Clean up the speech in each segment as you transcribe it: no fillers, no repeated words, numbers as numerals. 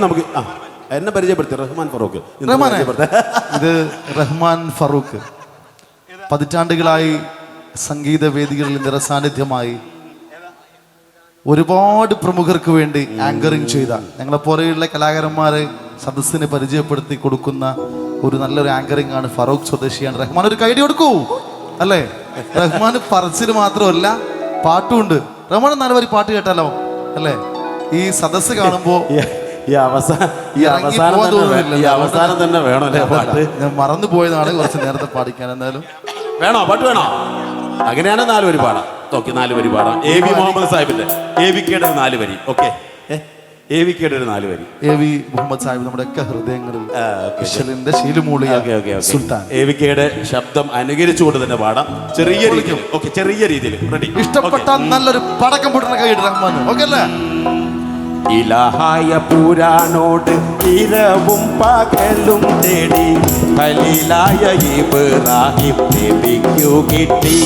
നമുക്ക് എന്നെ പരിചയപ്പെടുത്തി റഹ്മാൻ ഫറൂഖ്. ഇത് റഹ്മാൻ ഫറൂഖ് പതിറ്റാണ്ടുകളായി സംഗീത വേദികളിൽ നിറസാന്നിധ്യമായി ഒരുപാട് പ്രമുഖർക്ക് വേണ്ടി ആങ്കറിങ് ചെയ്ത ഞങ്ങളെ പോലെയുള്ള കലാകാരന്മാരെ സദസ്സിനെ പരിചയപ്പെടുത്തി കൊടുക്കുന്ന ഒരു നല്ലൊരു ആങ്കറിംഗ് ആണ്. ഫറൂഖ് സ്വദേശിയാണ്. റഹ്മാൻ ഒരു കൈഡി കൊടുക്കൂ അല്ലേ? റഹ്മാൻ പറച്ചിൽ മാത്രമല്ല പാട്ടുമുണ്ട്. റഹ്മാൻ 4 വരി പാട്ട് കേട്ടാലോ അല്ലേ? ഈ സദസ്സ് കാണുമ്പോ ഈ അവസാനം തന്നെ വേണമല്ലേ പാട്ട്? ഞാൻ മറന്നു പോയതാണ് കുറച്ച് നേരത്തെ പാടിക്കാൻ. എന്നാലും വേണോ പാട്ട് വേണോ? അങ്ങനെയാണ് 4 വരി പാടാം. ഓക്കെ, 4 വരി പാടാം. AB മുഹമ്മദ് സാഹിബിന്റെ AVKയുടെ 4 വരി. ഓക്കെ, AVKയുടെ 4 വരി. AV മുഹമ്മദ് സാഹിബ് നമ്മുടെ ഒക്കെ ഹൃദയങ്ങളിൽ സുൽത്താൻ. AVKയുടെ ശബ്ദം അനുകരിച്ചുകൊണ്ട് തന്നെ പാടാം. ചെറിയ രീതിയിൽ റെഡി. ഇഷ്ടപ്പെട്ട നല്ലൊരു പടക്കം പൊട്ടുന്ന കൈയ്യടി റഹ്മാൻ. ഓക്കെ അല്ലേ? ഇലാഹായ പുരാനോട് ഇരവും പകലും തേടി ഖലീലായ ഇബ്രാഹിം നബിക്കു കിട്ടി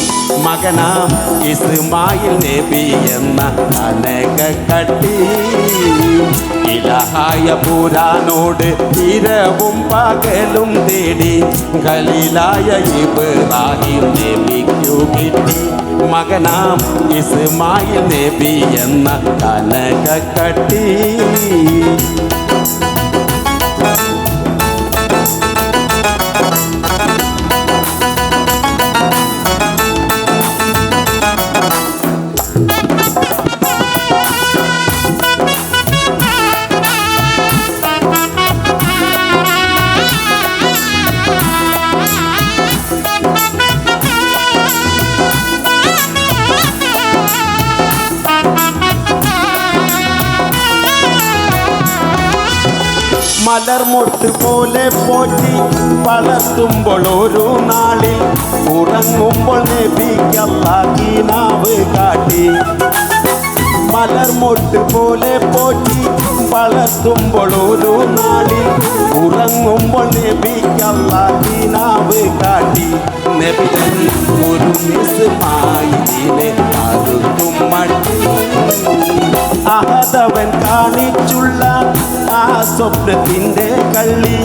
മകനാം ഇസ്മായിൽ നബി എന്ന അനക കട്ടി. ഇലാഹായ പുരാനോട് ഇരവും പകലും തേടി ഖലീലായ ഇബ്രാഹിം നബിക്കു കിട്ടി മകനാം ഇസ്മായിൽ നബി എന്ന കനക കട്ടി. മലർമൊട്ട് പോലെ പോറ്റി വളർത്തുമ്പോൾ ഒരു നാളിൽ ഉറങ്ങുമ്പോൾ നബിക്കല്ലാഹ് കാട്ടി. മലർമൊട്ട് പോലെ പോറ്റി വളർത്തുമ്പോൾ ഒരു നാളിൽ ഉറങ്ങുമ്പോൾ നബിക്കല്ലാഹ് കാട്ടി. നബിതൻ ഒരു നിസ്മായിനെ അറുത്തും മട്ടി. അഹദവൻ കാണിച്ചുള്ള ആ സ്വപ്നത്തിൻ്റെ കള്ളി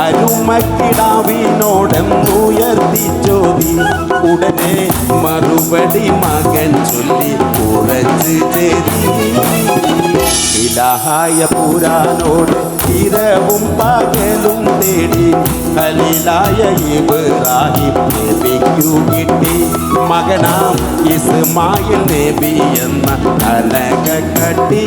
അരുമക്കിടാവിനോടെന്നുയർത്തി ചോദി. ഉടനെ മറുപടി മകൻ ചൊല്ലി ഉറച്ച് ചേരി. ഇലാഹായ പുരാനോട് ഇരവും പകലും തേടി ഖലീലായ ഇബ്രാഹിം നബിക്കു കിട്ടി മകനാം ഇസ്മായിൽ നബി എന്ന കനക കട്ടി.